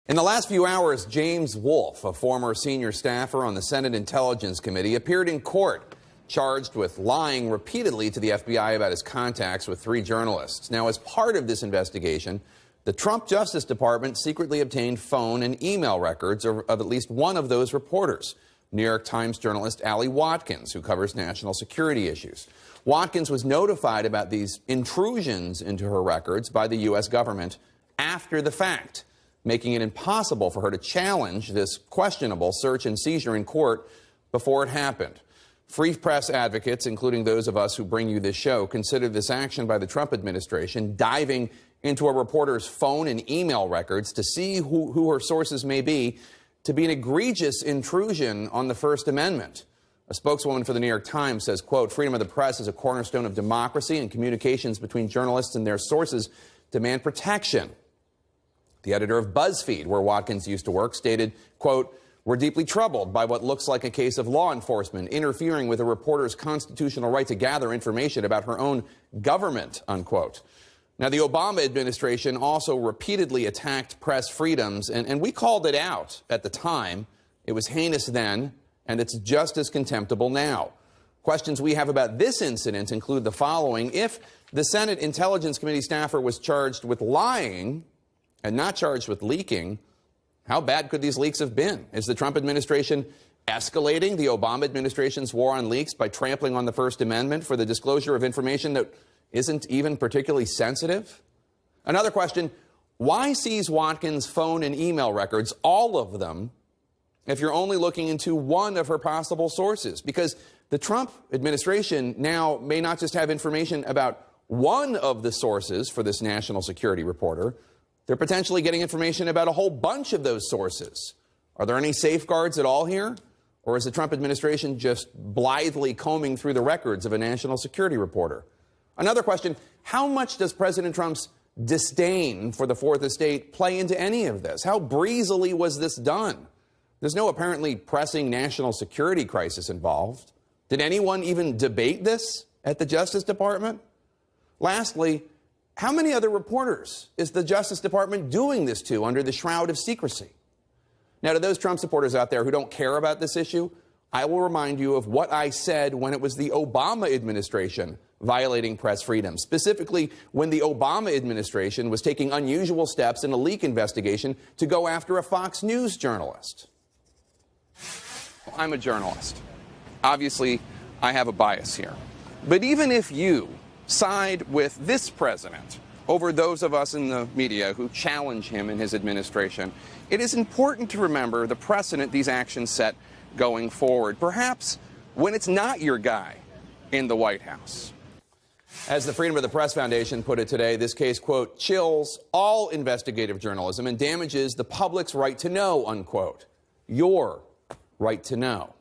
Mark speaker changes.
Speaker 1: In the last few hours, James Wolfe, a former senior staffer on the Senate Intelligence Committee, appeared in court charged with lying repeatedly to the FBI about his contacts with 3 journalists. Now, as part of this investigation, the Trump Justice Department secretly obtained phone and email records of at least one of those reporters, New York Times journalist Ali Watkins, who covers national security issues. Watkins was notified about these intrusions into her records by the U.S. government after the fact, making it impossible for her to challenge this questionable search and seizure in court before it happened. Free press advocates, including those of us who bring you this show, consider this action by the Trump administration, diving into a reporter's phone and email records to see who her sources may be, to be an egregious intrusion on the First Amendment. A spokeswoman for the New York Times says, quote, "Freedom of the press is a cornerstone of democracy, and communications between journalists and their sources demand protection." The editor of BuzzFeed, where Watkins used to work, stated, quote, "We're deeply troubled by what looks like a case of law enforcement interfering with a reporter's constitutional right to gather information about her own government," unquote. Now, the Obama administration also repeatedly attacked press freedoms, and we called it out at the time. It was heinous then, and it's just as contemptible now. Questions we have about this incident include the following. If the Senate Intelligence Committee staffer was charged with lying and not charged with leaking, how bad could these leaks have been? Is the Trump administration escalating the Obama administration's war on leaks by trampling on the First Amendment for the disclosure of information that isn't even particularly sensitive? Another question, why seize Watkins' phone and email records, all of them, if you're only looking into one of her possible sources? Because the Trump administration now may not just have information about one of the sources for this national security reporter, they're potentially getting information about a whole bunch of those sources. Are there any safeguards at all here? Or is the Trump administration just blithely combing through the records of a national security reporter? Another question, how much does President Trump's disdain for the Fourth Estate play into any of this? How breezily was this done? There's no apparently pressing national security crisis involved. Did anyone even debate this at the Justice Department? Lastly, how many other reporters is the Justice Department doing this to under the shroud of secrecy? Now, to those Trump supporters out there who don't care about this issue, I will remind you of what I said when it was the Obama administration violating press freedom, specifically when the Obama administration was taking unusual steps in a leak investigation to go after a Fox News journalist. I'm a journalist. Obviously, I have a bias here. But even if you side with this president over those of us in the media who challenge him in his administration, it is important to remember the precedent these actions set going forward, perhaps when it's not your guy in the White House. As the Freedom of the Press Foundation put it today, this case, quote, chills all investigative journalism and damages the public's right to know, unquote. Your right to know.